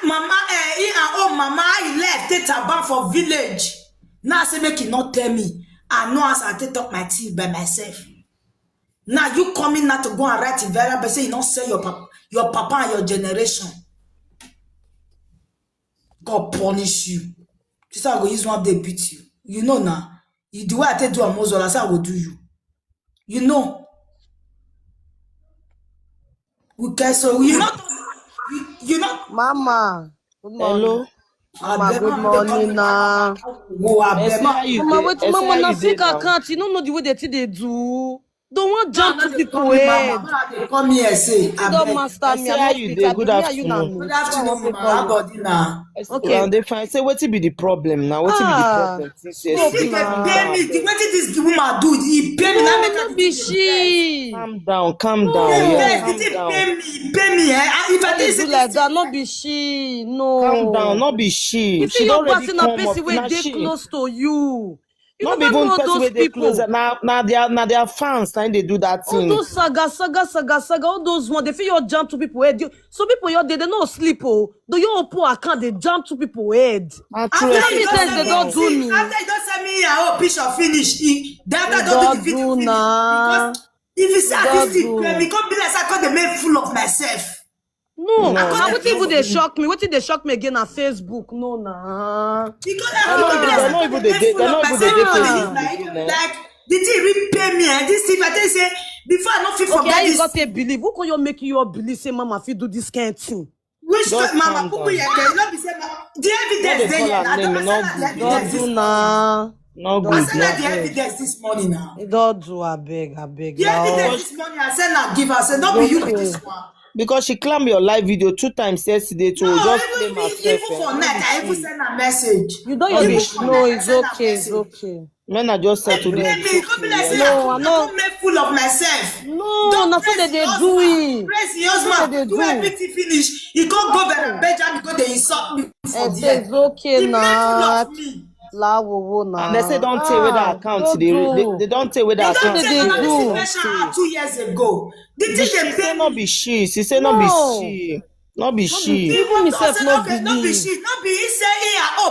mama, mama, he left, take a bath for village. Now, say, make you not tell me. I know as I take up my teeth by myself. Now, you coming now to go and write in Vera, but say you don't say your papa and your generation. God punish you. This I go use one day beat you. You know now. You do what I tell you a Mozol, that's how I will do you. You know. Okay, so you know. Mama. Good morning. Hello. Mama, good morning, nah. Mama, wait, Mama, na fake account. You don't know the way they do. Don't want jump to people head. They come here say. Don't master me. How you dey? Good afternoon. Good afternoon, Mama. How about you now? Okay. They fine. Say what be the problem now? What be the problem? They pay me. What did this woman do? He pay me. No, be she. Calm down. Yeah, calm down. Pay me. If I do like that, not be she. No. Calm down. Not be she. If you're passing a person where they close to you. You not never even know those people. Now they are fans time they do that thing. All those saga, all those ones, they feel you jump to people head. So people they don't sleep. Oh, do you open account, they jump to people head. After you don't do me. After you don't send me a picture finish, that don't do the video finish. Because if you say this thing, because be like I can't make fool of myself. No, what if they shock me? What if they shock me again on Facebook? No, nah. Because they're not even like the thing repay me and this thing. I tell you say before I not fit forget this. Okay, you got to believe. Who can you make you believe? Say, Mama, fit do this kind of thing. Which Mama? Who you can not be say the evidence there? Don't do nah. No good. I sent her the evidence this morning now. Don't do. I beg. The evidence this morning. I sent her give her. Say don't be you with this one. Because she claimed your live video 2 times yesterday to just claim herself. Even for net, I even send a message. You don't no, it's okay, it's okay. Men are just said to them. No, I'm not make fool of myself. No, not so that they do it. Praise the husband. Do everything finish. He can't go back and Benjamin because they insult me. It's okay now. And they say don't tell where the account they don't tell where the account they do. 2 years ago. She say not be she. She say not be she. Not be she. Even myself not be she. Not be he say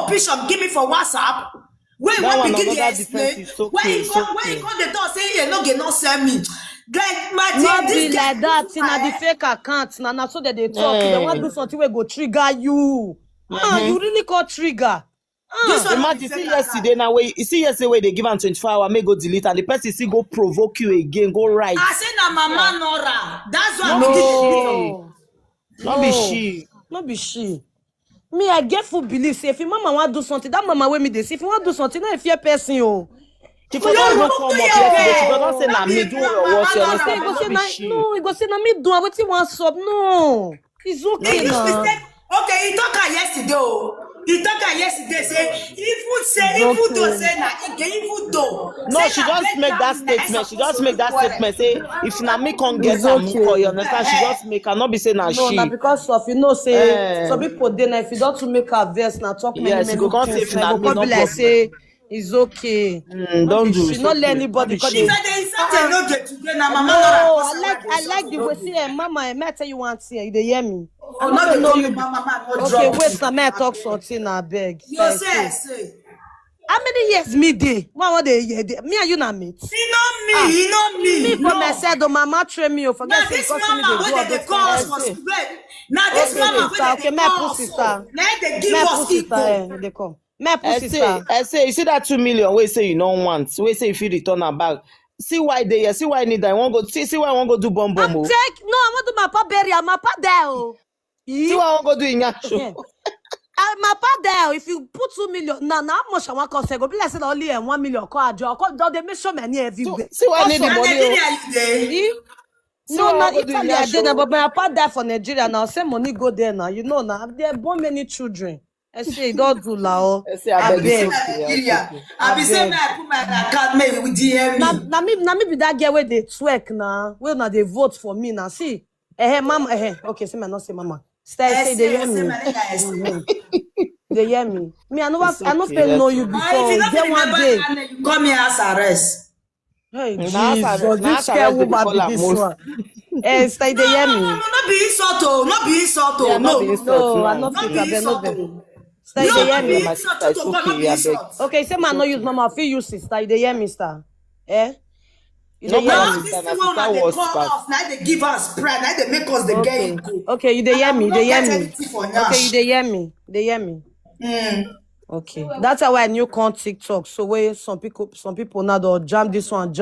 Bishop give me for WhatsApp. When begin the explain. When he come the door say he no send me. Like my not be like that. In the fake account. Now so that they talk. They want to do something where go trigger you. You really got trigger. Imagine see yesterday now where you see yesterday where they give am 24 hours, may go delete and the person still go provoke you again, go right. I say na Mama Nora. That's why not be she. Not be she. Me, I get full belief. Say if your mama want do something, that mama will me this. If you want do something, not if you're person you. She forgot to come up yesterday. She forgot say na me do your work. No, he go say na me do. What you want sub? No, it's okay now. Okay, he talk yesterday. He talk yesterday say if do say na if do. No, she just make that statement. She just make that statement. Say if na me can't get some for you understand. She just make her not be saying na she. No, because of say some people then if you don't make her verse now talk many things. Like say it's okay. Don't do. She not let anybody because they no get today na Mama. I like the way say Mama. I tell you one thing. You hear me? I'm not know you, Mama. Okay, wait, now may talk something. I beg. You say. How many years me day? What they year? Me and you na meet. He know me. Me for myself, the mama train me. Forget now this Mama where they call us was great. Now this Mama where they call us. Now they give us equal. They come. I say, you see that 2 million. We say you don't want. We say if you return her back. See why they here. See why I need that. I want go. See why I want go do bomb. No, I want to my papa burial. My papa there. See why I want go do in your show. My papa there. If you put 2 million, now how much I want cost? Go be like say only 1 million. Don't they make sure money everywhere? See why I need the money. No, not Italy. I did, but my papa there for Nigeria now. Say money go there now. You know now. They born many children. I say don't do lao. I say I beg. I be saying I put my account maybe with DM. Now me be that girl where they twerk now. Where now they vote for me now. See, mama, okay, say me not say mama. Say they hear me. They hear me. Me I no pay know you before. Get one day. You come here as arrest. Hey Jesus, this girl woman be this one. Sister, they hear me. Not be insult, oh, not be insult, oh. Yeah, not No, be no, insult. No, I No. not not fit. be I beg, no insult, vex. oh. Sister, you No, dey hear not me. be My insult, sister, it's to God, not okay. be I beg. insult. Okay, say man no use mama. I fit use sister. You dey hear me, sister? Eh? You dey No hear Now, problem, me? this sister. thing Na when sister they was call pass. us, now they give us pride, now they make us the Okay. gay go. Okay, you dey And hear I me? will You not dey hear get me? anything for Okay, you Nash. dey hear me? Dey hear me? Okay, that's how I knew on TikTok. So where some people now they jam this one.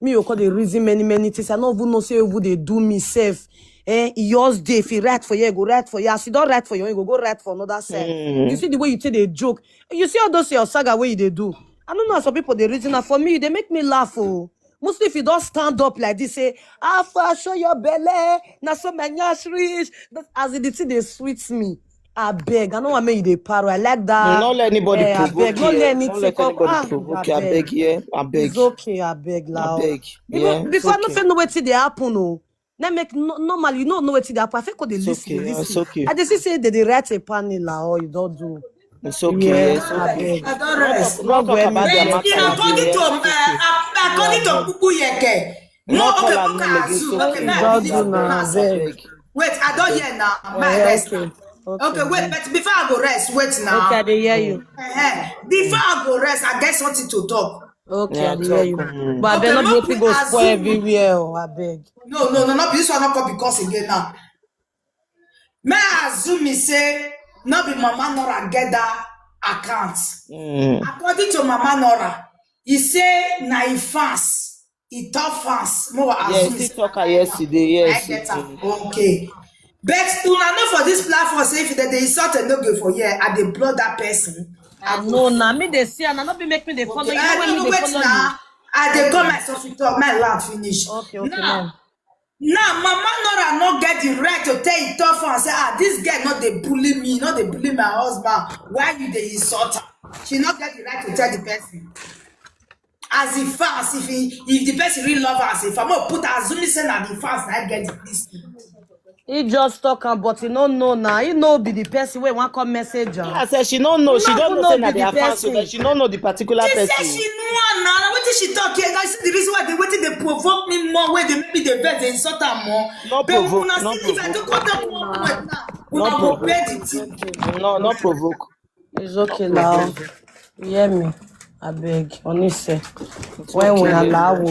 Me, you call the reason many things. I don't even know say who they do me safe. Yours day if he write for you, he go write for you. As he don't write for you, he go write for another self. You see the way you take the joke. You see all those your saga way they do. I don't know how some people they reason that for me, they make me laugh. Oh. Mostly if you don't stand up like this, say, Alpha, show your belly. Now so many rich. As it they sweets me. I beg. I know I make you the paro. I like that. Not let anybody I beg. provoke Not you. let Not anything let come. anybody provoke you. I beg, yeah. I beg. It's okay. I beg, I loud. beg. Yeah. Even It's before I no okay. fit know wetin dey happen o. Na make normally you no know wetin dey happen. I fit go dey It's listen, okay. dey It's listen. okay. I dey see say they write a panel or you don't do. It's okay. Yeah, Yeah, it's I okay. beg. I don't rest. Not talk about their Well, matter According again. to Yeah. according to Pupu Yeke. No, Not okay, call her okay, name again. Azu. It's Okay, okay. you now I don't believe do you. now, Now, I sir. beg. beg. Wait, I don't hear now. My rest. Okay. Okay, wait, but before I go rest, wait Okay, now. I dey hear you. Before I go rest, I get something to talk. Okay, Yeah, I dey hear you. talk. But I Okay, beg not make be we go spoil assume. everywhere. Oh, I beg. No, not this one not come because again now. May I assume me say not be Mama Nora get that account. According to Mama Nora, he say na he fast, he talk fast. More Yes, assume he say talk na yesterday. Yes, I he get am. did. Okay. But una know for this platform say if they insult and no go for here, I dey block that person. I know now. Me they see and I not be make me they follow. Okay. You know when No, me they wait follow now. you. I dey go myself to talk, my land finish. Okay, Now, now. Mama Nora not get the right to tell you tough and say, this girl not they bully me, not they bully my husband. Why you they insult her? She not get the right to tell the person. As the fast, if the person really love us, if I'm gonna put assuming say na the fast, I get this. He just talk but he no know now. He know be the person wey wan come message am. I said she don't know. She don't know say na be their the fans, so person. that she don't know the particular She person. say she know now. What did she talk here? Guys, the reason why they waiting they provoke me more, where they make me the best, they insult her more. Not But provoke, una not still, if I do provoke. contact one word now, una Not go provoke. pay the thing. No, not provoke. It's okay now. You hear me? I beg. Honestly. When we okay, allow,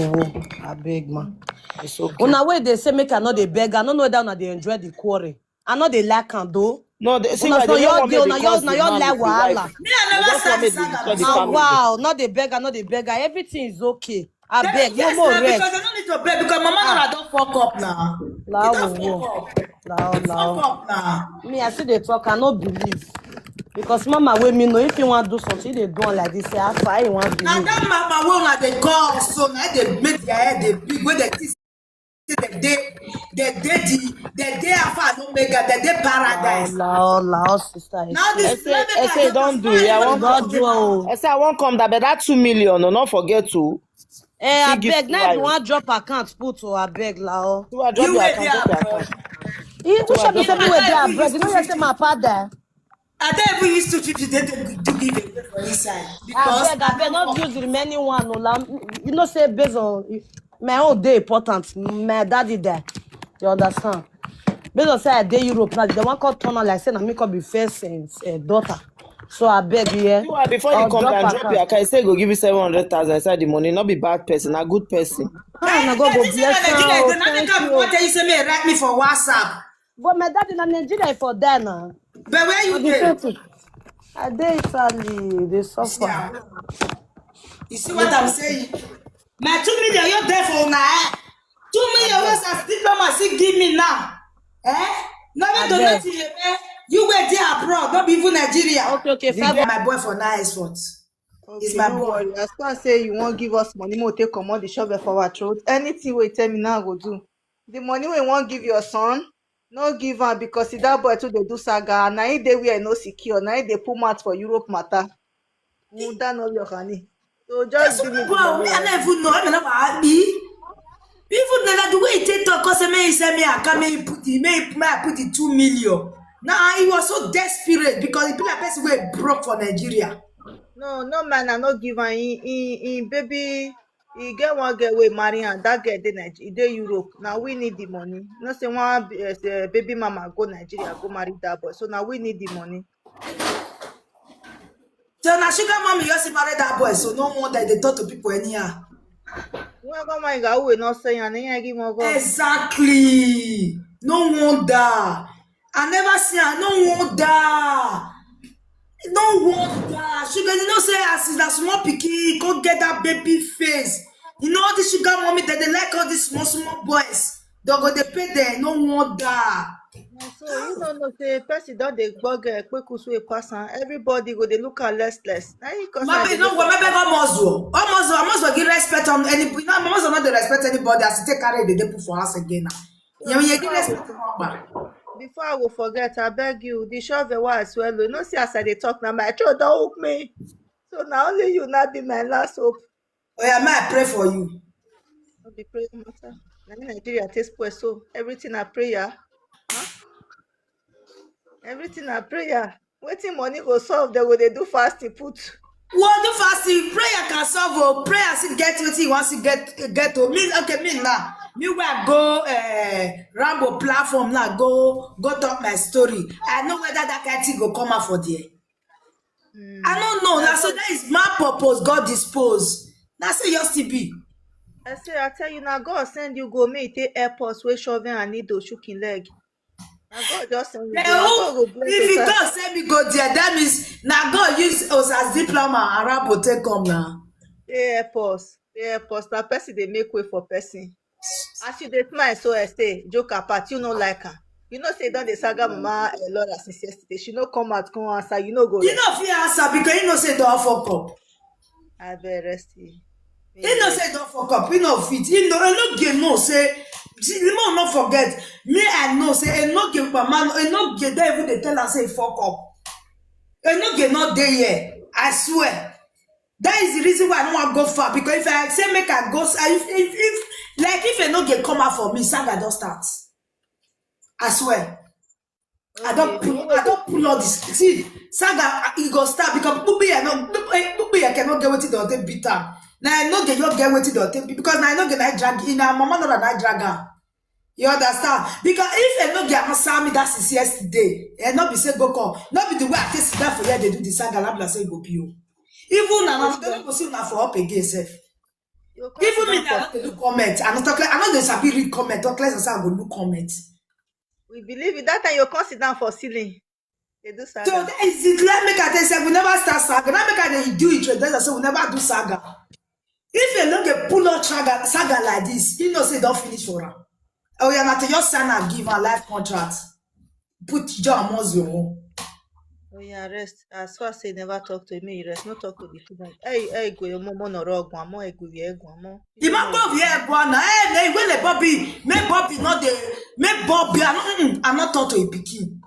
I beg man. It's okay. Una way they say make I know they beg. I don't know whether they enjoy the quarry. I know they like am though. No, they, see Una why so they don't want me your to cause na the your man like with the wife. wahala. Me, I They never just want me start to the destroy the saga. family. Wow, not the beggar, not the beggar. Everything is okay. I beg, Yes, no more now, rest. because they don't need to beg, because Mama Nora don't fuck up now. He Lao, don't fuck up. lao, Fuck lao. up now. Me, I see they talk, I no believe. Because mama wey me know if you want to do something, they do am like this. Say, how far you want Now believe? that mama wey una dey call so now they make their head dey big wey they think say they dey alpha and omega, they dey paradise. Lao, sister. Now I this say don't do it. I want Don't do oh. I say I won't come that, but that 2 million, no, not forget to. I give beg. to Now if her. you want drop account, put I beg lao. So I drop You your wey account, dey drop your abroad. account. Who should be drop say me my wey dey account. abroad? You know you say my father. I don't even use 250 to give away for inside because I beg, not use the remaining one. No, la. You know, say based on my own day important. My daddy there. You understand? Based on say I dey Europe now, they want to turn on like say na me come be first daughter. So I beg you, yeah. You are before you I'll come down, drop account. your account. I say go give you 700,000 inside the money. Not be bad person, a good person. Na God go bless am. Oh, thank you. What you say me write me for WhatsApp. But my daddy na Nigeria for there now. But where you The dey? same thing. I dey Italy, they You suffer. see what I'm saying? My 2 million you there for una 2 million wey as diploma still give me now. No be to Abeg. nothing you wey dey abroad, not be even Nigeria. Okay, The five. guy, my boy for nice what? It's my no boy. worry. As far as say you won't give us money, we'll take comot the shovel for our throat. Anything we tell me now, I go do. The money we won't give your son, no give am because see that boy too they do saga. Now he dey where no secure. Now he dey put mouth for Europe matter. That no your honey. So just give me the Well, money. me I never even know. I mean, I'm happy. Even the way he take talk, cause me he send me account, me put the 2 million. Now he was so desperate because he be like person wey broke for Nigeria. No man, I not give am in baby He get one girl wey marry am. That girl dey Nigeria, dey Europe. Now we need the money. You know say one baby mama go Nigeria go marry that boy. So now we need the money. So now sugar mommy just marry that boy. So no more that they talk to people anyhow. Wọ́n gbọ́ máa ń gà wúwe náà sẹ́yìn àníyàn kí wọ́n gbọ́. Exactly. No wonder. I never see her. No wonder. No wonder. Sugar, you know, say as that small pikin, go get that baby face. You know all the sugar mommy that they like all these small boys. They go they pay them. No wonder. So you don't know say person don dey gbog ekpekusu pass am. Everybody go dey look am less. Na him cause Maybe no, maybe almost give respect on any. You know, almost not dey respect anybody as you take carry the dey put for house again. Yeah, when you give respect to number. Before I go forget, I beg you, the shovel wey I swallow. You know, see as I dey talk now, my throat don hook me. So now only you now be my last hope. Oh yeah, may I pray for you? No be prayer matter. Na Nigeria take spoil so everything na prayer. Huh? Everything na prayer. Wetin money go solve, they go dey do fasting put. What do fasting? Prayer can solve. Oh, prayer still get what he wants to get to. Me okay, me now. Me where go Rambo platform now. Go talk my story. I know whether that kind of thing go come out for there. I don't know. Now so that is my purpose. God dispose. Now say yours to be. I say I tell you now, God send you go make take airports wey shovel and needle shook in leg. Now God just send you go. If you God send me go there, that means now God use us as diploma and Rambo take come now. Airports. Now person they make way for person. As you dey smile so I say joke apart, you no like her. You know say don dey saga mama Laura since yesterday. She no come out come answer. You no go. You know fit answer because you know say don't fuck up. I be rest. He no say don't fuck up. He no fit. He no get no say. You know not forget. Me I know say he no get mama. He no get there even they tell her say fuck up. He no get not there yet. I swear. That is the reason why I don't want to go far because if I say make I go, if I no get come out for me, saga don't start. I swear. Okay. I don't pull all this. See, saga it go start because I cannot get what it don't beat her. Now I know you get what it don't because now I know get I drag in our mama not I drag her. You understand? Because if I no get answer me that is yesterday, and not be say go call, not be the way I take that for here they do the saga and say go pure. Even now, I'm going to for up again, self. Even me, I don't look comment. I'm not going to read comment. Talk less I go look comment. We believe it. That time you come sit down for ceiling. They do saga. So that is it. Let me tell you, we never start saga. Let me do it. Then say we never do saga. If you don't get pull out saga like this, you know say don't finish for her. Oh yeah, not just sign and give her life contract. Put your amongst your own. Oh yeah, rest. As far as say never talk to me, rest. No talk to the children. Hey, go your mom no rog one more. Go your egg one more. The man go here, Bwana. Hey, when the Bobby, make Bobby not the, make Bobby. I'm not talk to a pikin.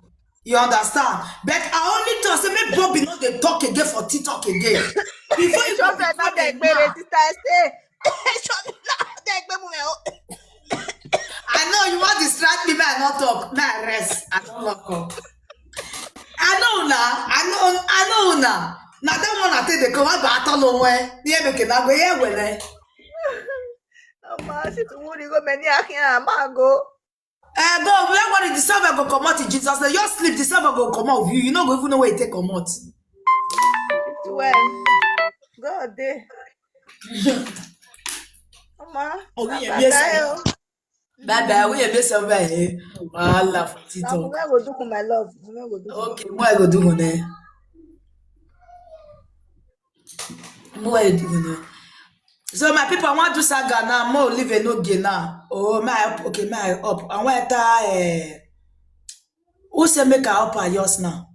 You understand? But I only talk say make Bobby not the talk again for TikTok again. Before you just not the I know you want to distract me, but I not talk. Nah, rest. I don't lock up. I know now. Now that one I take the come back all way. Yeah, make it go here well. Ma, sit to go many akin go. Go, we want the server go come out in Jesus. Now you sleep, the server go come out. You know go even know where it take come out. Well, God day. Mama. Oh, yes. Bye, we be server here. Wala for TikTok. Now we go do my love. Okay, what I go do on there? What I do now? So my people, I want to saga now. More live a no gain now. Oh my, okay, my up. I want to who say make a up yours now?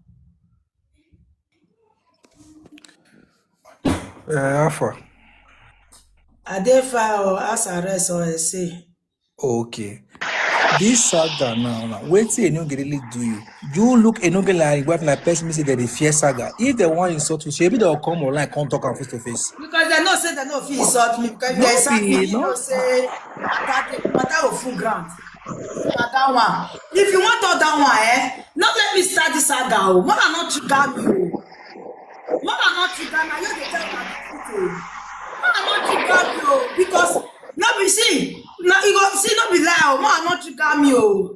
Alpha. Are they fire or as arrest or say? Okay. This saga now, wait till you really do you. You look a no like what like person say that they fear saga. If they want insult you, maybe they'll come online, come talk face to face. Because they know say they no fit insult me because they insult me, you know say matter of full ground. That one. If you want all that one, not let me start this saga. More than not trigger me. More than not trigger me. You dey tell me. More than not trigger trigger me, oh, because no be see, no you go see no be lie, oh, man not trigger me, oh.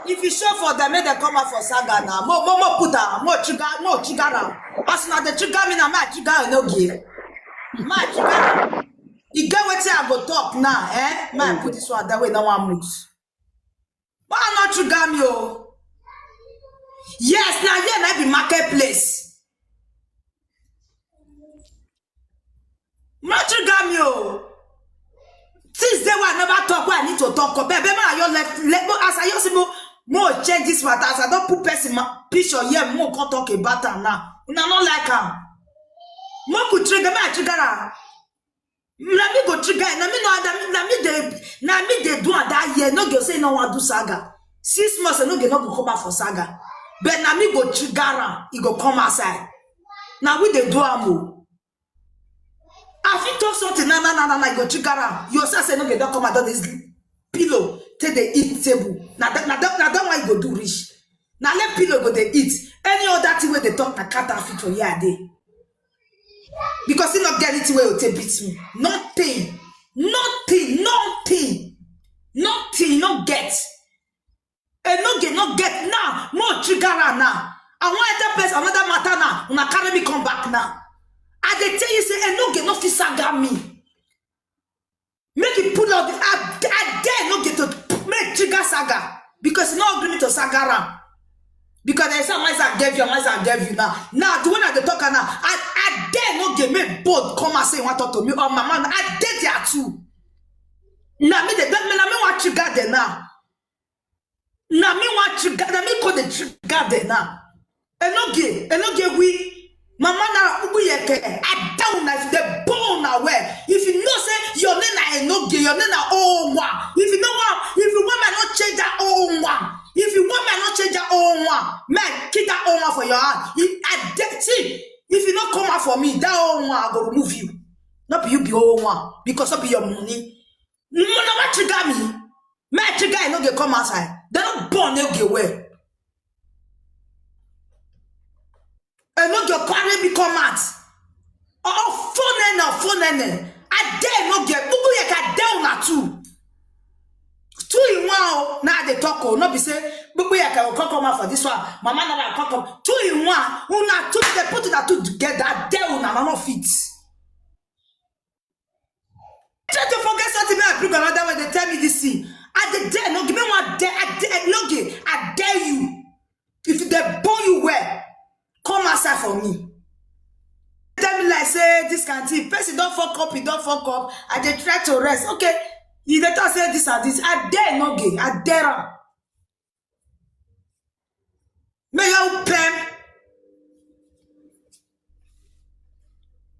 If you show for them, make them come out for saga now. More put down, more trigger now. As now the trigger me now, my trigger no give. My trigger. You get what I go talk now, eh? Man, put this one that way, no one moves. Why not trigger me, oh? Yes, now here might be marketplace. Not trigger me, oh. Since they were never talk, where I need to talk. Baby, man, you let as I use more change this matter. As I don't put person picture here, more can talk about them now. Una not like her. More could trigger me, trigger her. Na me go trigger. Na me they do that year. No girl say no one do saga. 6 months no girl no go come back for saga. But na me go trigger her. He go come outside. Now we they do amo. If you talk something, na go trigger her. You also say no girl don't come out this pillow. Take the eat table. Now that why you go do rich. Now let pillow go they eat. Any other thing where they talk na counterfeit for year day. Because he not get it where you take beat me. Nothing. Not get. And not get now. More trigger now. I want that place, another matter now. Una carry me come back now. I they tell you say, and no get no fit saga me. Make it pull out. I dare not get to make trigger saga. Because no agree to saga ram. Because there's some I gave you now. Now the one at the talker now, I dare not get me both come and say want to talk to me or my man. I dare there too. Now me want trigger there now. Now me want trigger. Now me call the trigger there now. And no get we. Mama na ubu yeke. I down like the bone away. If you know say your name na no get your name na oh one. If you know what, if you want me not change that oh one. If you want me not change that oh one, man, keep that oh one for your hand. If you not come out for me, that oh one I go remove you. Not be you be oh one because of your money. No matter trigger me. My trigger I no get come outside. They don't born no get away. And no get carry me come out. Oh phone. I dare not get. Bubu yek I dare na too. 2 in 1 now they talk not be say bubu yek I will come out for this one. Mama na come 2 in 1. Una two they put that two together. I dare una not fit. Try to forget something I bring another way they tell me this thing. I dare no give me one dare. I dare you. If they born you well, come outside for me. Tell me like say this canteen person don't fuck up, he don't fuck up. I dey try to rest. Okay, you dey talk say this and this. I dare no gay. I dare am. May you pen.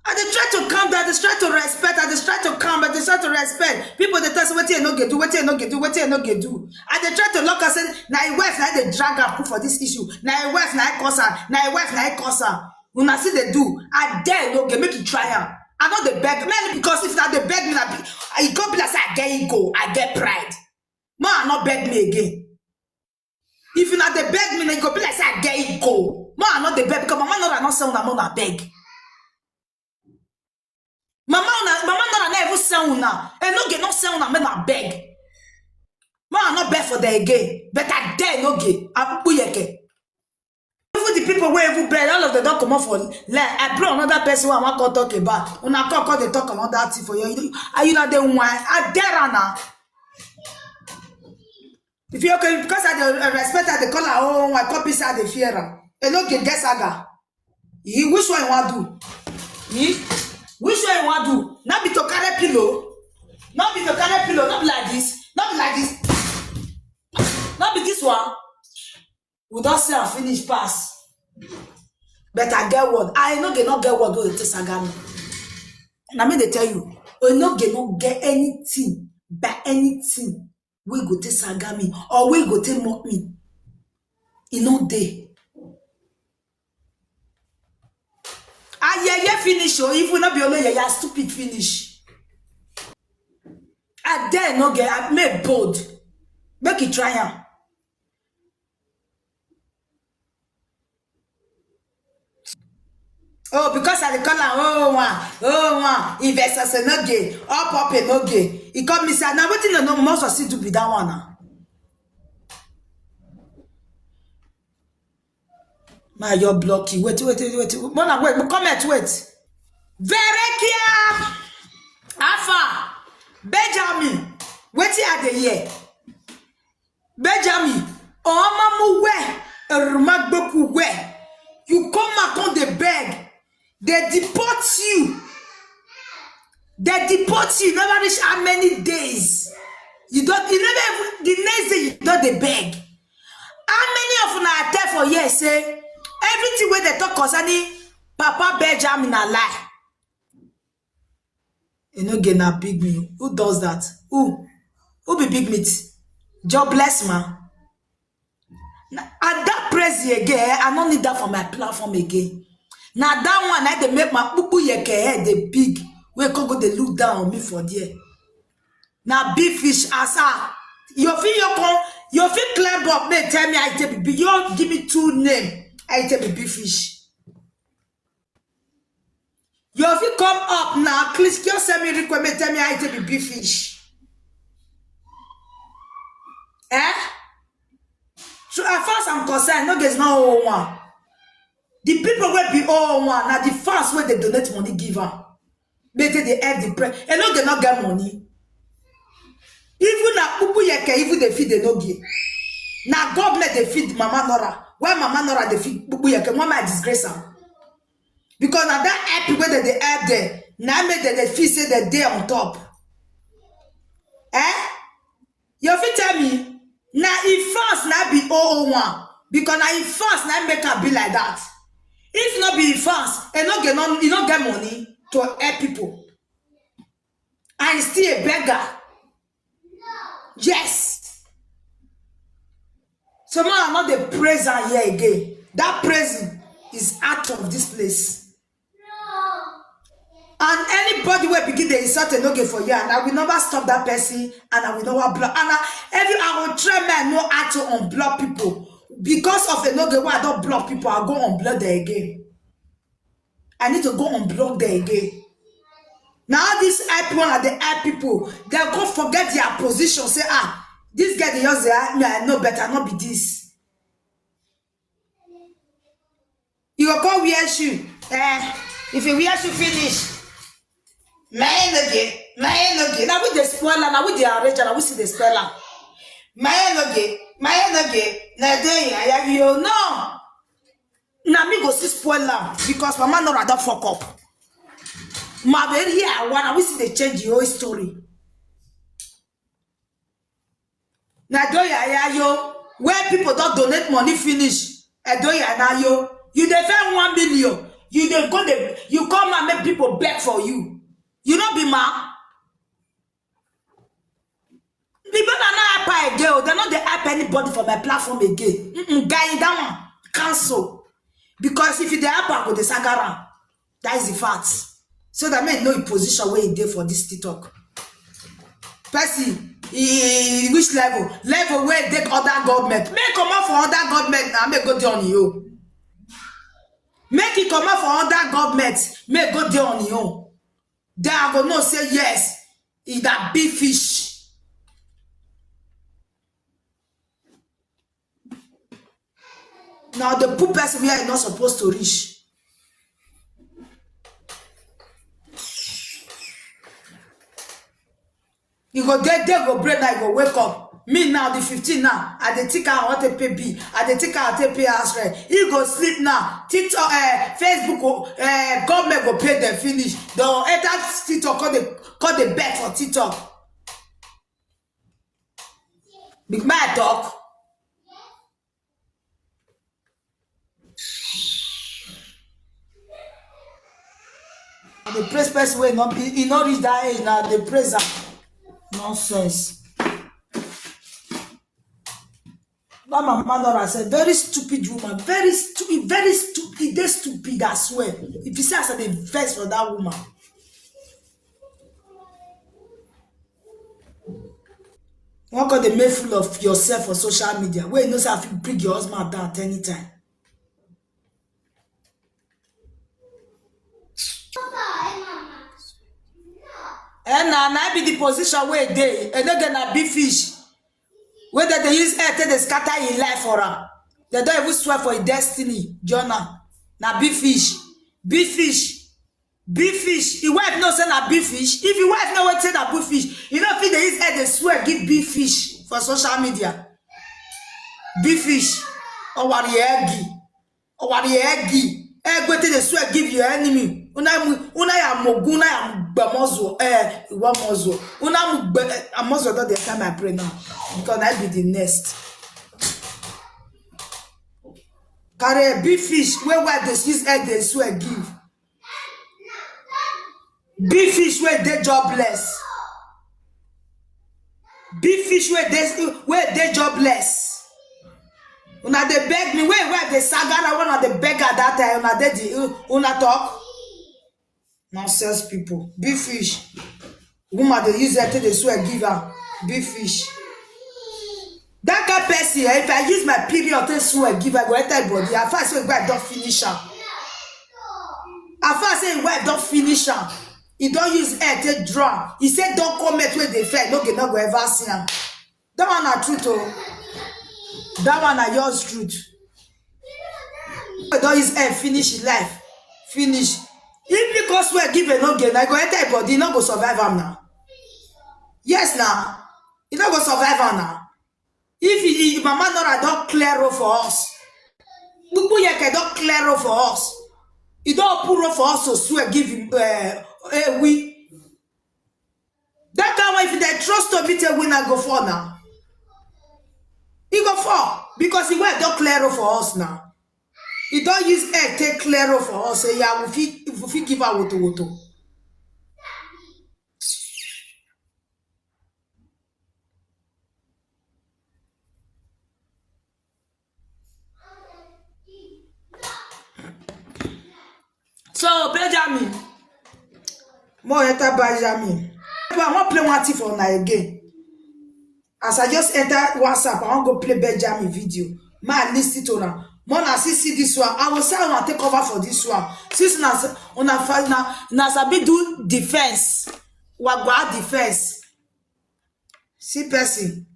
I dey try to calm down. I dey try to respect. I dey try to calm. I dey try to respect. People they tell say what you no get do, what you no get do, what you no get do. I dey try to look and say na your wife na dey drag her for this issue. Na your wife na cause her. Na your wife na cause her. Una see they do. I dare no get make you try am. I know they beg me because if not they beg me, I go be like say I get ego, I get pride. Man, not beg me again. If you not they beg me, then go be like say I get ego. Man, not they beg because mama not say una not beg. Mama not never say una. And no get no say una me na beg. Man, not beg for the again, but I dare no get. I buyeke. Even the people where you beg, all of them don't come up for like I brought another person who I want to talk about. When I call they talk about that thing for you. Are you not the one? I dare now. If you okay, because I respect her, they call her oh my copy side the fear. And look get saga. Which one you want to do? Which one you want to do? Not be to carry pillow. Not be to carry pillow. Not be like this. Not be like this. Not be this one. We don't say I finish pass. But I get word. I no get word go to saga me. And I mean they tell you, we no get anything but anything. We go to saga me or we go to mock me. You know they. Yeah finish or if we not be only yeah stupid finish. I dare no get. I made bold. Make it try am. Oh, because I dey call am one. Investor say no gay. Up a no gay. He call me say, now wetin no most of still do be that one now. My your blocky. Wait. Mona, wait, comment, wait. Verekia Alpha Benjamin. Wetin I dey hear? Benjamin, Omamu we, Rumagboku we. You come back on the beg. They deport you. Never reach how many days. You never even, the next day you don't they beg. How many of you are there for years say everything where they talk concerning Papa Benjamin a lie? You know, get a big meat. Who does that? Who be big meat? Jobless man. And that praise again, I don't need that for my platform again. Now that one, I they make my pupu yeke head the big. We can go they look down on me for there. Now big fish asa. You feel climb up, may tell me I take big. You give me two name. I take big fish. You feel come up now, please just send me request, may tell me I take big fish. Eh? So as far as I'm concerned, no, there's no one. The people will be all one. Now the first way they donate money giver. Maybe they have the prayer. And no, they not get money. Even na pupu yeke, even they feed they no give. Now government they feed Mama Nora. Why Mama Nora they feed pupu yeke? Mama I disgrace her. Because now that happy way that they have there. Now make that they feel say that they on top. Eh? You fit tell me? Now if first now be 001 because now if first now make her be like that. If not be fast, and you don't get money to help people. And still a beggar. Yes. So man, I'm not the praiser here again. That praise is out of this place. And anybody will begin to insult and no get for you, and I will never stop that person, and I will never block. And I will try man know how to unblock people. Because of the no get why I don't block people, I'll go unblock them again. I need to go unblock them again. Now these hype one are the hype people. They'll go forget their position. Say, this guy they just say, me, I know better, not be this. You will go wear shoe. If you wear shoe finish. My energy. Now with the spoiler, now with the arranger, now we see the spoiler. My energy. Now they have you no. Now me go see spoiler because Mama Nora don't fuck up. My very here I we see they change the whole story. Now do ya where people don't donate money finish. Do ya now you defend 1 million. You come and make people beg for you. You don't be mad. People are not hype again. They're not the hype anybody for my platform again. Guy, that one cancel. Because if you the hype with the sagara, that is the fact. So that may know a position where you did for this TikTok. Percy, which level? Level where they other government. Make come out for other government now. Make go there on you. Make it come out for other government. Make go there on you. They are going to say yes. It's that big fish. Now the poor person we are not supposed to reach. You go there, go break now, you go wake up. Me now, the 15 now, I dey think I want to pay bill, I dey think I want to pay house rent. You go sleep now. TikTok, Facebook, government go pay them finish. Don't enter TikTok, call the bet for TikTok. Big man talk. The praise person will not be, he not reach that age now, the praise nonsense. That Mama Nora said, very stupid woman, very stupid, they stupid, I swear. If you say I said the verse for that woman. One got the make fool of yourself for social media, where you know say if you bring your husband down at any time. And now be the position where they and not gonna be fish. Whether they use air they scatter in life for her. They don't even swear for a destiny, Jonah. Now big fish. Big fish. Big fish. Your wife no say na big fish. If your wife no want say na big fish, you know if they use air they swear give big fish for social media. Big fish. Or what the eggy. Or what the eggy. Egg what they swear give your enemy. Una ya moguna ya bamozo. One mozo. Una a mozo don't they time I pray now. Because I be the next. Carry a big fish where they use egg they swear give. Big fish where they jobless. Big fish where they jobless. Una they beg me where they saga one of the beggar that time una they una talk. Nonsense people. Big fish. Woman they use it they swear give her big fish. That kind of person, if I use my period to swear give her go enter body. I first say wife don't finish her. I first say wife don't finish her. He don't use air to draw. He said don't comment where they fed. No, not go ever see him. That one are truth, oh. That one are yours truth. Don't use air finish his life. Finish. If because we're given no gain, I go enter body, not go survive him now. Yes now. He not go survive him now. If mama Nora don't clear road for us. Bubu yeke don't clear road for us. He don't put road for us to swear give him we. That time if they trust to meet a winner go for now. He go for because he went don't clear road for us now. He don't use air take clear road for us. Say yeah, we give her woto. So Benjamin, more enter Benjamin. I want play one thing for now again. As I just enter WhatsApp, I want go play Benjamin video. Man, listen to now. More na see this one. I will say I want take cover for this one. Since na sabi do defense, wagwa defense. See person.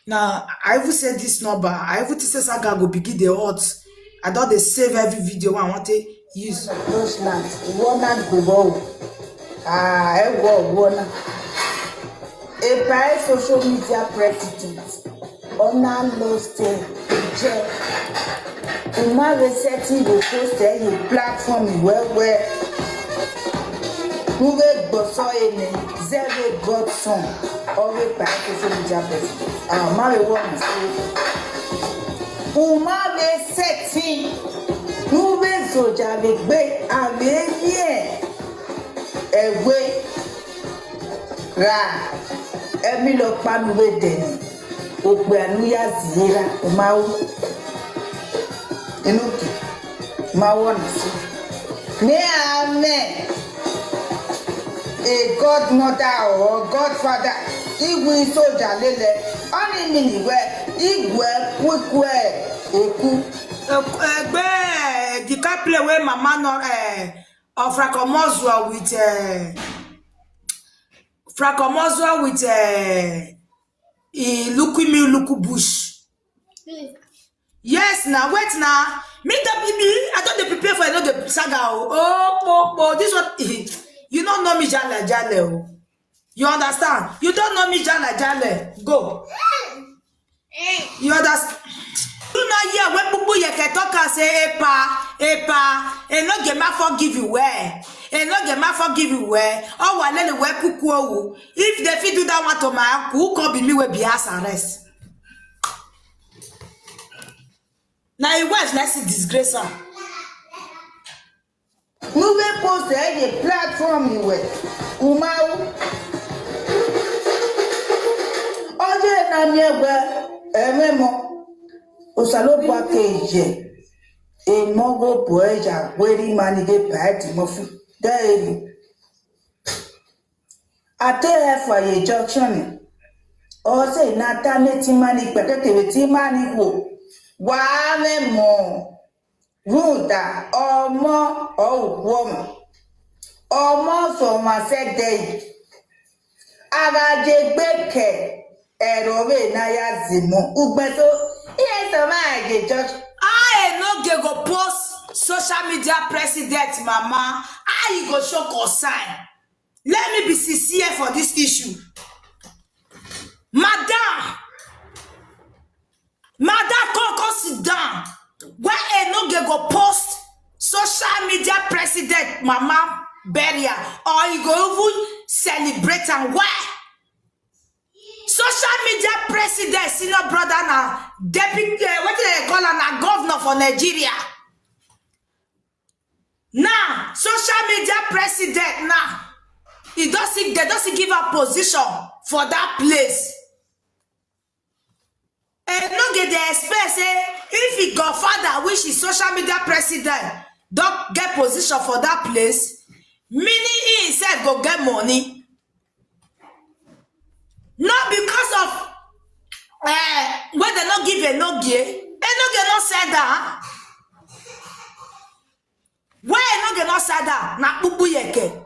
Now I even say this number. I even say Saga go begin the odds. I don't they save every video I want to use. Those lands, one go. I go. A private social media president, Ona lost jail. Uma resetting the post a platform where Google Bosso in Zero Godson or a private social media president. Mary one Uma resetting Google Soja Big Armenian away. Ra Emilo Panuwe Deni Ogbeanuya Zira Mau Enoki Mawanasi Me Amen A godmother or godfather Igwe Soja Lele Oni Miniwe Igwe Kwekwe Eku The can't play with Mama no of Frakomozwa with Frakomozwa with Luku Bush. Yes, now wait now. Me I don't prepare for another saga. Oh, this one you don't know me Jale. You understand? You don't know me Jale. Go. You understand? You know here when people you can talk and say epa, and not get my forgive you where. And not get my forgive you where. Oh, I let the way kuku. If they fit do that one to my who can be me will be house arrest. Now it was let's disgrace her. Moving post a platform you were. Umau. Oje na miegbe ememo. Osalopo keje. E mogo poeja weri manige party mofu. There I tell her for a junction. Or say Natane Timani Pekete Timani wo. Wale mo. Ruda or more or woman. Almost on my set day. Agaje gbeke erowe na ya zimo. Ugbeto. Yes, I just. I no get go post social media president, mama. I go show concern. Let me be sincere for this issue. Madam, come sit down. Why I no get go post social media president, mama, burial, or you go even celebrate and why? Social media president, senior brother na deputy, what do they call her, na governor for Nigeria. Now, social media president now, they doesn't give a position for that place. And no get the expect say if he godfather which is social media president don't get position for that place, meaning he himself go get money. Not because of when they not give a no give, and no get not said that. Why no get not said that? Na bubu yeke.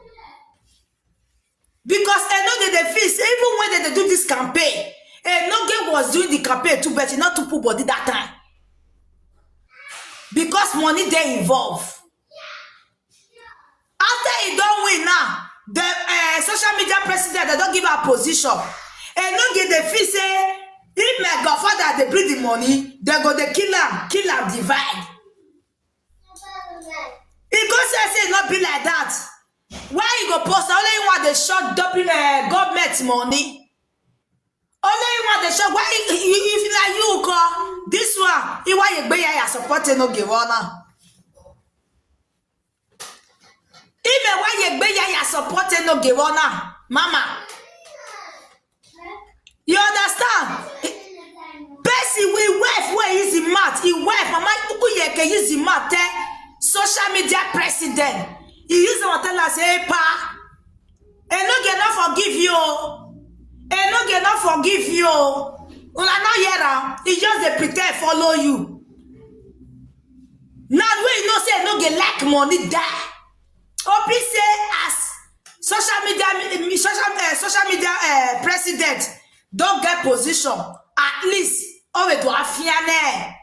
Because I know that the fees, even when they do this campaign, Enoge was doing the campaign too, but not to put body that time. Because money they involve. After he don't win now, the social media president, they don't give a position. Enoge the fee say, if my godfather, they bring the money, they go they kill him, divide. It goes say not be like that. Why you go post only you want the short double government money? Only you want the short. Why if like you go this one? You want you be ya supporting no give on. Even why you be ya supporting no give on, mama. You understand? Bessie we wife where is the mat? He wife mama you can use the mat. Social media president. He used to tell us, hey, pa, and no get not forgive you, and no get not forgive you. Una no hear he just they pretend follow you. Now we no say no get like money die. Opi say as social media president don't get position at least always do afiane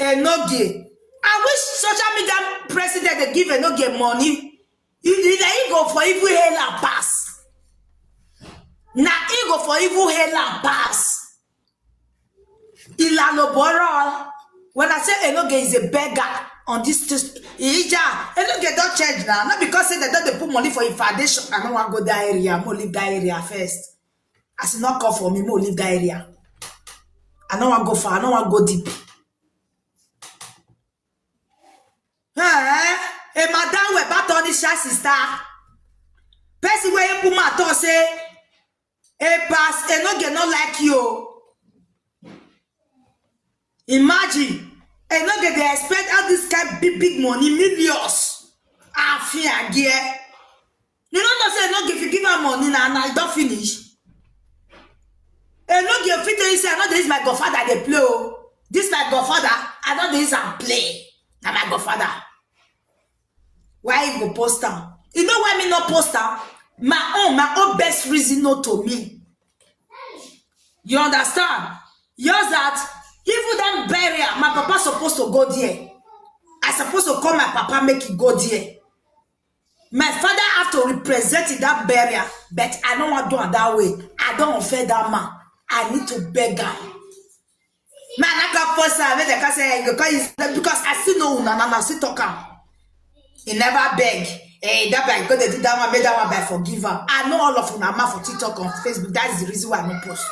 and no get. I wish social media president they give and no get money. He go for evil hell and pass. Now he go for evil hell and pass. Ilano Boro. When I say Enoge is a beggar on this, Enoge don't change now. Not because say they don't put money for a foundation. I don't want to go that area. I'm gonna leave that area first. As it not come for me, I'm gonna leave that area. I don't want to go far. I don't want to go deep. A madam we bat on the sister. Person where you put my to say, a pass, and no get not like you. Imagine, and not get they expect all this kind big money, millions. I fear gear. You don't know say no give you give her money now and I don't finish. And no give fit to say, I know this is my godfather they play. This my godfather, I know this and play. Now my godfather. Why you go post am? You know why me not post am? My own best reason not to me. You understand? Yours that even that burial, my papa supposed to go there. I supposed to call my papa make it go there. My father have to represent in that burial, but I don't want to do it that way. I don't offend that man. I need to beg him. Man, I can post am because I still know I still talk am. He never beg. Hey, that by God they did that one, made that one by forgiver. I know all of you now for TikTok on Facebook. That is the reason why I don't post.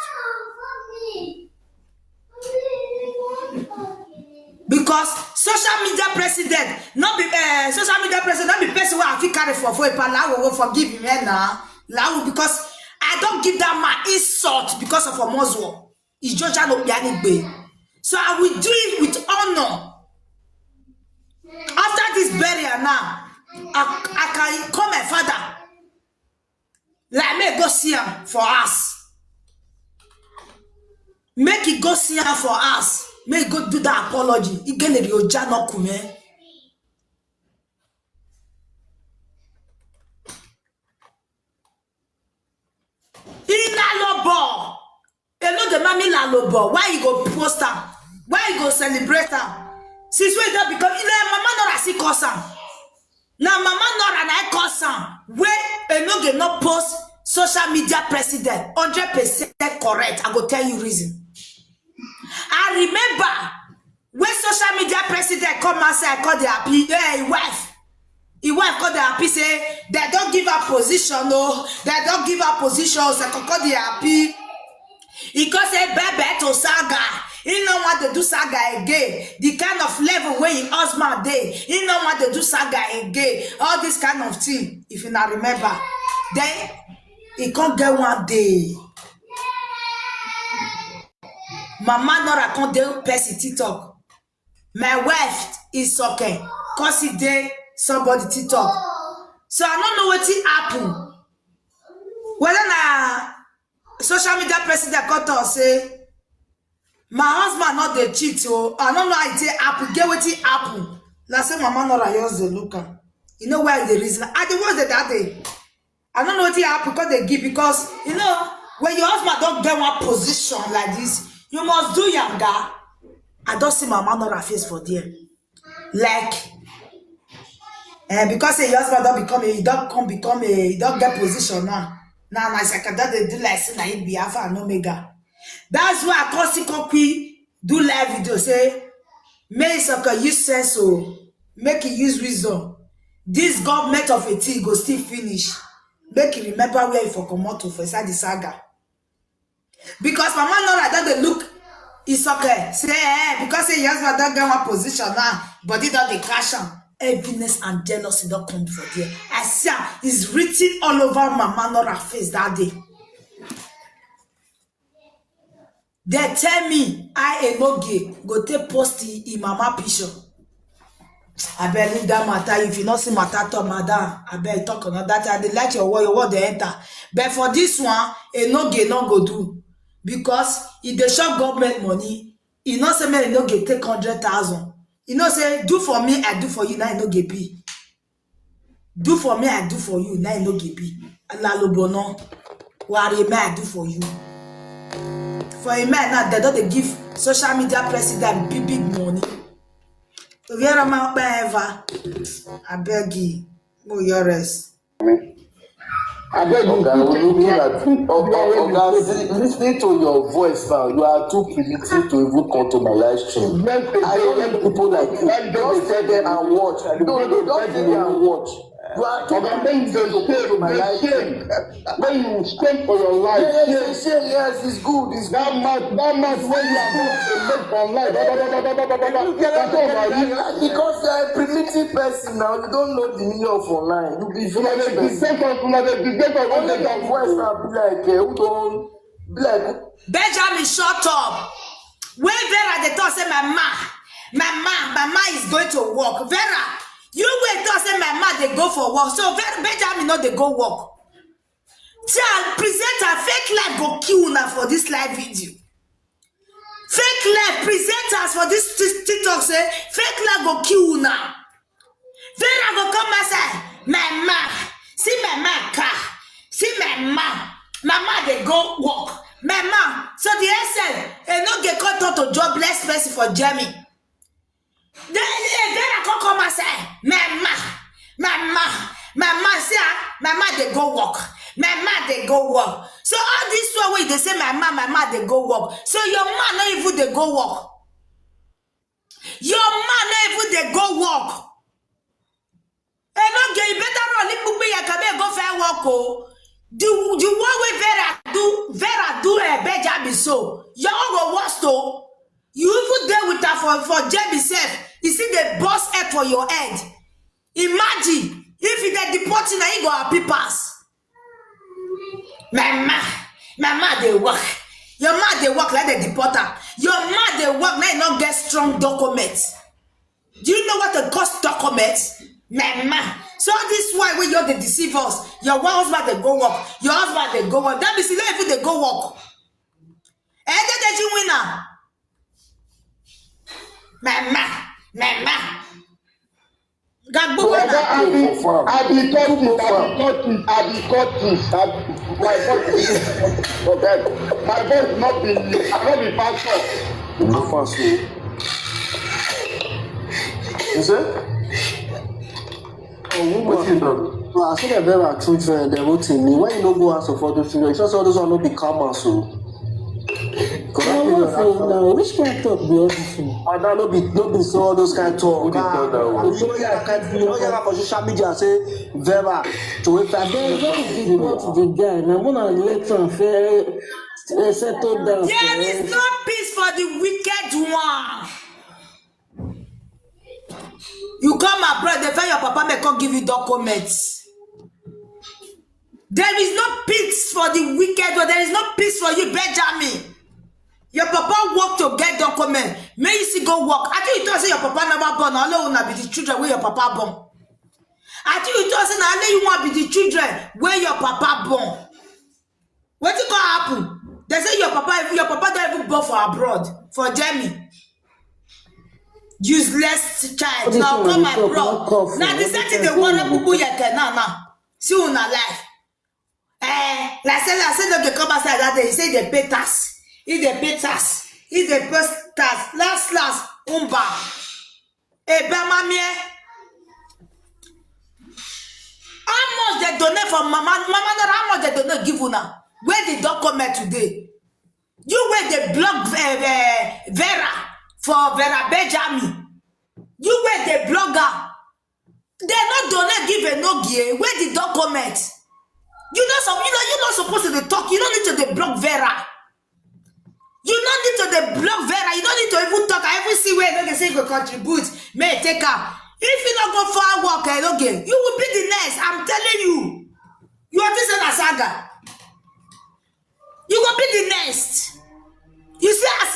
Because social media president, not be social media president, not be person where I feel carry for a palawo will forgive him now. Because I don't give that man insult because of a Muslim. It's just no be. So I will do it with honor. After this burial now, I can call my father. Like me go see him for us. Make it go see him for us. Make go do that apology. He get the Ojano Kume. Mami Lalobo, why you go post am? Why you go celebrate am? Since when that become mama not see cause am. Now mama not and I cause am. Where no get no post social media president 100% correct. I go tell you reason. I remember when social media president come and say I call the happy wife. His wife called the happy say they don't give her position, no, they don't give her position, so call the happy. He can say bebe to saga. He don't want to do saga again. The kind of level where in husband day, he don't want to do saga again. All this kind of thing. If you not remember, then he can't get one day. Mama Nora can't do person TikTok. My wife is okay. Cause he did somebody TikTok. So I don't know what it happened. Whether na social media president cut us say my husband not the cheat, oh, I don't know how it happen. Get what it happen. Like say mama Nora use the looker. You know where the reason? I the was that day. I don't know what it happen because they give because you know when your husband don't get one position like this, you must do younger. I don't see mama Nora face for there. Like because your husband don't become he don't get position now. Now my secretary they do like say na him be Alpha and Omega. That's why I constantly do live video say make sucker use sense so make it use wisdom. This government of a thing go still finish. Make you remember where you for come out for inside the saga. Because mama Nora don't look it's okay. Say because your husband don't get one position now, but he don't the cash on. Heaviness and jealousy don't come for there. I see it's written all over mama Nora's face that day. They tell me I no gay go take post in mama picture. I believe that matter. If you not see matter to madam, I bet talk on that. I like your word they enter. But for this one, a no gay no go do because if they show government money, you know say me no gay take 100,000. You know say do for me, I do for you. Now I no gay be. Do for me, I do for you. Now I no gay be. La lobono, worry me, I do for you. For a man now, they don't give social media president big money. So we are my ever. I beg you, more your rest. I beg you, listening to your voice now, you are too primitive to even come to my live stream. I don't let people like you. Just stay there and watch. No, don't stay there and watch. You are too primitive to come to my live stream. When you stand for your life, Yes, it's good. It's that much when you are going to make for life. because you are a primitive person now. You don't know the meaning of online. You be very person. Only your voice now be like, who don't be like. Benjamin, shut up. When Vera they talk say my ma is going to work. Vera, you wait talk say my ma they go for work. So Benjamin no they go work. Tell presenter fake life go kill una for this live video. Fake life presenters for this TikTok say fake life go kill una. Vera go come and say my ma, see my ma car, see my ma they go work. My ma, so the essence and not get caught out to jobless person for Jeremy. Then I come and say see my ma they go work. My ma they go work. So all this way they say my ma they go work. So your man not even they go work. Your man not even they go work. And not get better run if you go fair work. Oh, the one way Vera do a bad job so. You go worse though. You even there with her for job itself. You see the boss head for your head. Imagine if they deporting and you go happy pass. My ma they work. Your ma they work like the deporter. Your ma they work now not get strong documents. Do you know what the cost documents? My ma. So this why when you're the deceivers, your husband they go work, your husband they go work. That means if they go work. And then you win now. My ma. God, I be cut this. my voice not be, I not be pastor. No fast. You say? What you done? Well, I see that there are children, they're voting me. Why you don't go ask for those children? It's just all those one not be calm so. Now, which kind of talk be all this one? And now no be so all those kind of talk. Who dey talk that one? You know, you for social media say Vera to wait for Then what is the point to the guy? Now, when I let him fair settle down. There is no peace for the wicked one. You come abroad, they find your papa may come give you documents. There is no peace for the wicked one. There is no peace for you, Benjamin. Your papa work to get document. May you see go work. I think you don't say your papa never born. I know will be the children where your papa born. I think you don't say now you want to be the children where your papa born. What is gonna happen? They say your papa don't even born for abroad for Jamie. Useless child. Now come abroad. Now the same thing they want to do now. See you in life. Like I said, they come outside that day. He say they pay tax. If they pay tax, if they pay tax, last, umba. Mamie. How much they donate for mama? How much they donate give you now? Where the document today? You where they block Vera for Vera Benjamin. You where they blogger. They not donate give a no gear. Where the document? You're not supposed to talk. You don't need to block Vera. You don't need to block Vera. You don't need to even talk. I even see where they say you contribute. May take her. If you don't go far work, okay, you will be the next. I'm telling you. You are this in a saga. You will be the next. You see, as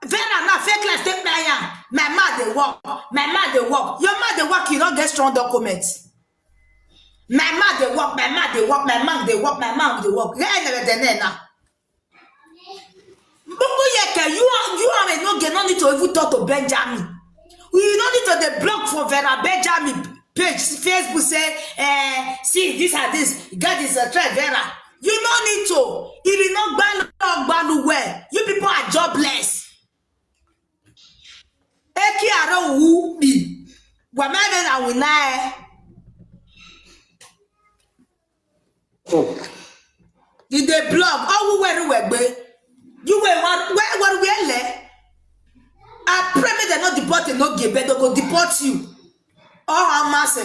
Vera now fake life take my hand. My man they work. My man they work. Your man they work. You don't get strong documents. My man they work. My man they work. My man they work. My man they work. Now. You don't need to even talk to Benjamin. You don't need to block for Vera Benjamin page. Facebook say, see this and this. God is a threat, Vera. You don't need to. It is not bad well. You people are jobless. Eki aro wu bi. Wamene na winae. Did they block? Oh, where we you were one where we le. I pray me they not deport you, no give, but they go deport you. Oh, Hamas.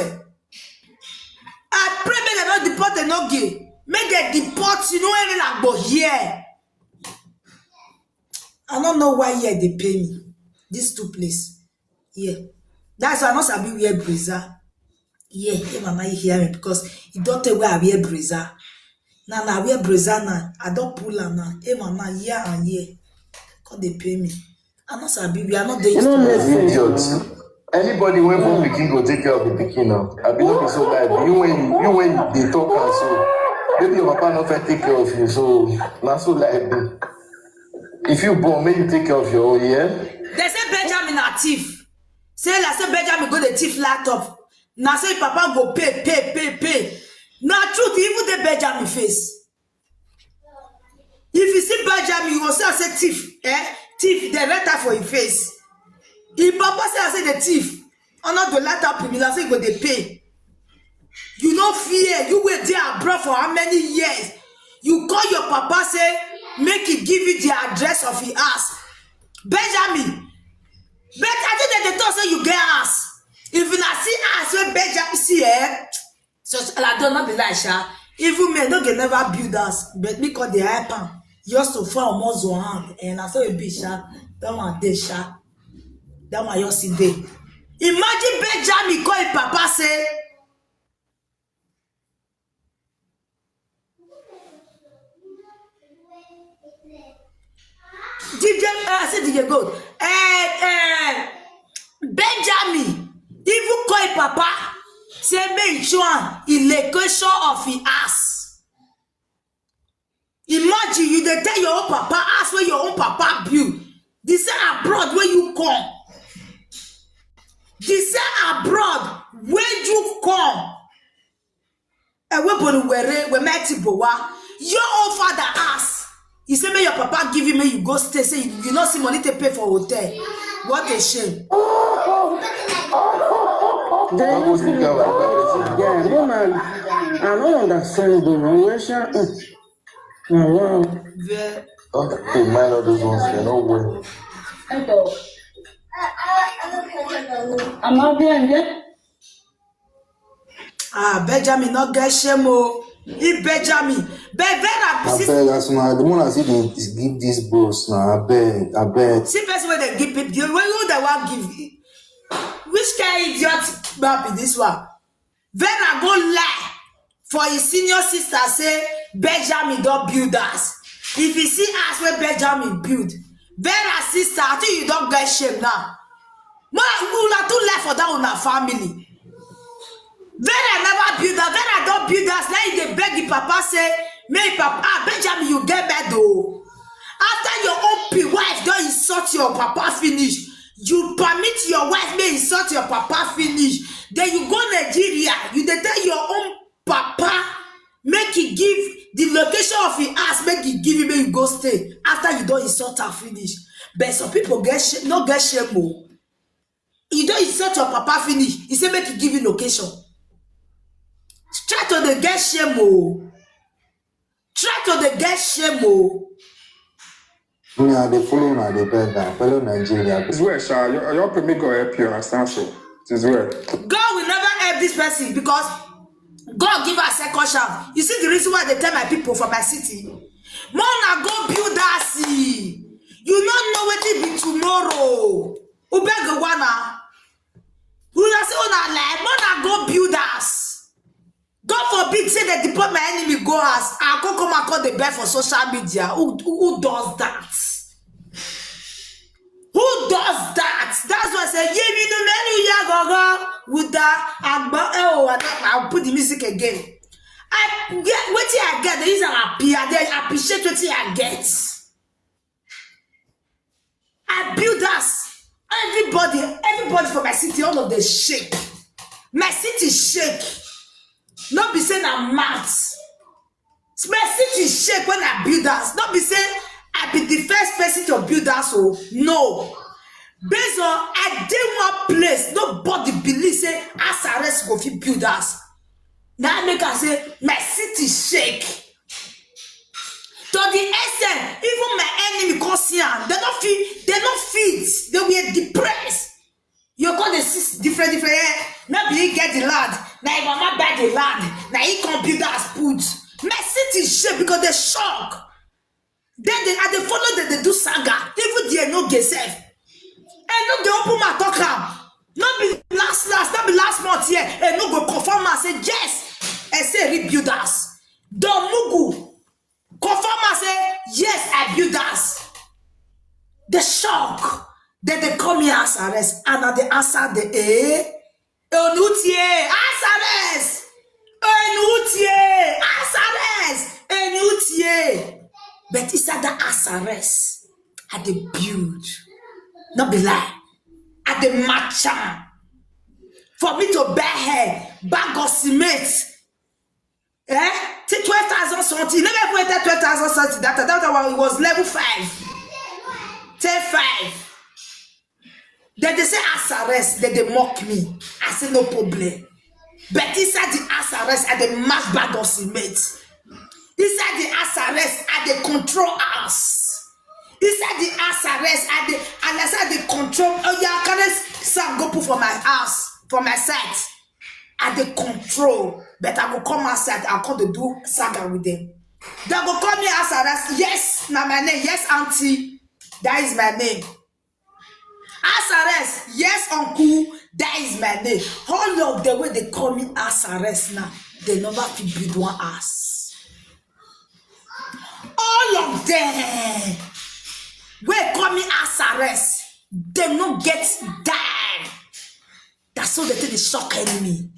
I pray me they not deport you, no give. Make they deport you, no any like but here. I don't know why here they pay me. These two places. Yeah. That's why I must be wear brazier. Yeah, hey mama, you hear me because you don't tell where I wear brazier. Now I wear brazier now. I don't pull her now. Hey mama, yeah and yeah. Because they pay me. I'm not sabi. We are not there. Idiots. Anybody when born pikin go take care of the pikin now. I be not be so bad. You when they talk and so maybe your papa not fit take care of you. So not so like if you born, maybe you take care of your own. Yeah. They say Benjamin a thief. Say like say Benjamin go the thief laptop. Now say papa go pay. Now truth even the Benjamin face. If you see Benjamin, you go say thief. Thief, the letter for your face. If papa say I say the thief, or not the letter people, I say go they pay. You don't fear. You wait there abroad for how many years? You call your papa say make he give you the address of his house. Benjamin, but I think that they thought say you get ass. If you not see ass when Benjamin see so I don't know be like sha. Even men don't get never build us, but because they happen. Just to find more zone and I saw a bitch that one day sha. That one you see day. Imagine Benjamin call his papa say DJ Gold. Benjamin even call his papa say make sure in location of his ass. Imagine you dey tell your own papa ask where your own papa build. They say abroad where you come. They say abroad where you come. And we met Bowa. Your own father asked. He said, "May your papa give you, may you go stay. Say you not see money to pay for hotel. What a shame." I don't understand the relation. Wow. Okay, mind all those ones, they're not winning. I'm not being yet. Benjamin, not get shame. He Benjamin. I beg, as my the one I see they give these bros now. I beg. See, person when they give people, when you the one give. Which kind of idiot baby this one? Vera go lie for his senior sister say Benjamin don't build us. If you see us where Benjamin build, Vera sister, I think you don't get shame now. Man, you not too lie for that on our family. Vera never build us. Vera don't build us. Now they beg the papa say, "May papa Benjamin you get bad though." After your own wife don't insult your papa finish. You permit your wife may insult your papa finish. Then you go Nigeria. You tell your own papa make he give the location of his house. Make he give you. Make you go stay. After you don't insult her finish. But some people get shame. Not get shame more. You don't insult your papa finish. He say make he give you location. Try to the get shame more. Try to the get shame more. Yeah, they follow now, they beg that. Follow Nigeria. It's where, Sha. Your permit go help you understand so. It's where. God will never help this person because God give us a second chance. You see the reason why they tell my people from my city, Mona go build us. You don't know what it be tomorrow. Ubeg wana. You say on life, Mona go build us. God forbid, say they deport my enemy go us. I go come and call the bed for social media. Who does that? Who does that? That's why I say, with that. I'll put the music again. I get what I get. There is an appear. They appreciate what I get. I build us. Everybody from my city, all of them shake. My city shake. Not be saying I'm mad. My city shake when I build us. Not be saying I be the first person to build us. So no. Based on I did one place, nobody believe say SRS go fit build us. Now I make us say my city shake. To the extent, even my enemy come see am, they don't fit. They were depressed. You got the six different. Now be get the land. Now if mama buy the land, now he computers put. My city shake because they shock. Then they follow that they do saga. Even they no get safe. And no they open my talk am. Not be last month here. And no go confirm and say yes. And say rebuild us. Don Mugu confirm and say yes I build us. The shock. Then they call me as arrest. And now they answer the Onutie, SRS. Onutie, SRS. Onutie. But inside the SRS, at the build, not be lie, at the matcha. For me to bear hair, bag of cement. Take 12,000 something. Never went at 12,000 something. That one it was level 5. 10-5. Then they say SRS, then they mock me. I say no problem. But inside the SRS, at the mass bag of cement. Inside the SRS, at the control us. Inside the SRS, at the control. Oh yeah, can't go put for my house, for my site. At the control. But I will come outside, I'll come to do saga with them. They will call me SRS. Yes, now my name. Yes, auntie. That is my name. SRS, yes, uncle, that is my name. All of the way they call me SRS now, they never fit build one ass. All of them, we call me SRS, they no get die. That's all they think they shock enemy.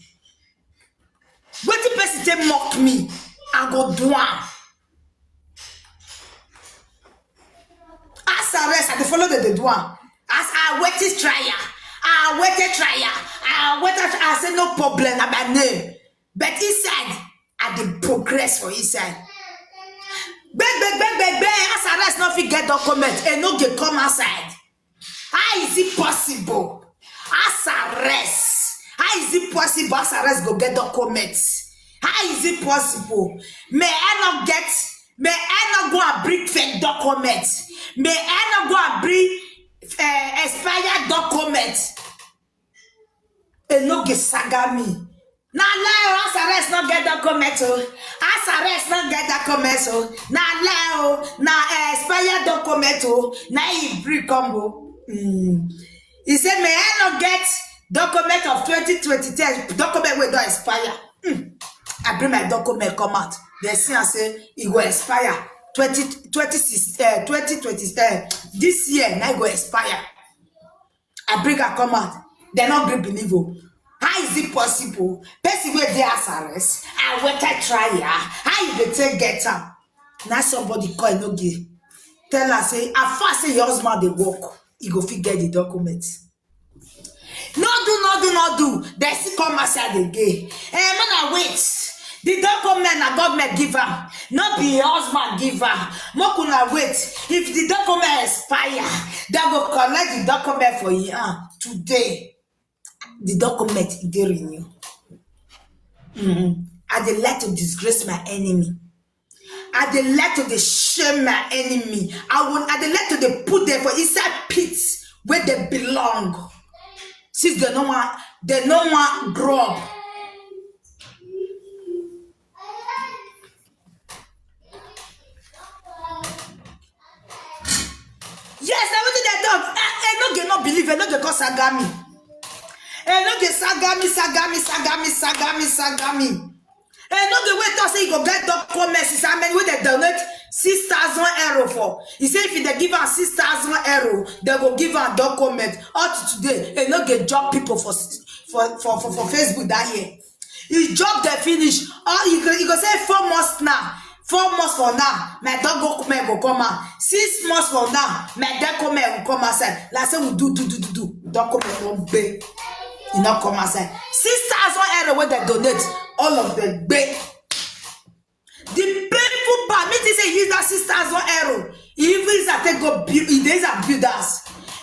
When the person they mock me, I go do one. SRS, I dey follow the do one. As I waited trial, I said no problem, na my name. But inside, I dey progress for inside. Beg, as arrest no fit get document, and no get come outside. How is it possible? As arrest. How is it possible as arrest go get documents? How is it possible? May I not go and bring fake documents? May I not go and bring expired documents? And no get saga me. Now as arrest not get documents. As arrest not get documents. Now expired documents. Now you bring combo. He said, may I not get document of 2020 document will not expire. I bring my document come out. They see and say it will expire 2020 this year now it will expire. I bring a come out. They not bring believe. How is it possible? Person where they are arrest, I went to try ya. How you dey take get am? Now somebody call no give. Tell her say, I first say your husband dey work. He go fit get the documents. No do. They still come outside again. Man, wait. The document na government give am, not be husband give am. Mokuna wait. If the document expire, they go collect the document for you today. The document they renew. I dey like to disgrace my enemy. I dey like to shame my enemy. I dey like to put them for inside pits where they belong. Since they no want grow up. Yes, everything they talk. I no get no believe. I no get cause sagami. I no get sagami. I no get wait to say you go get documents. Is how many wey they donate 6,000 euro for? He say if they give am 6,000 euro, they go give am document. Up to today, I no get job people for Facebook that year. His job they finish. Or you go say 4 months now. 4 months from now, my document will come out. 6 months from now, my document will come outside. Like say we do. Document won't pay. You not come outside. 6,000 euro when they donate, all of them pay. The painful part, me say use that 6,000 euro. Even if I take go build, it is a builders.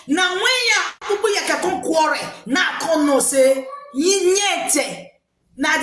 Now when ya people ya can quarrel, now come no say, yete. Now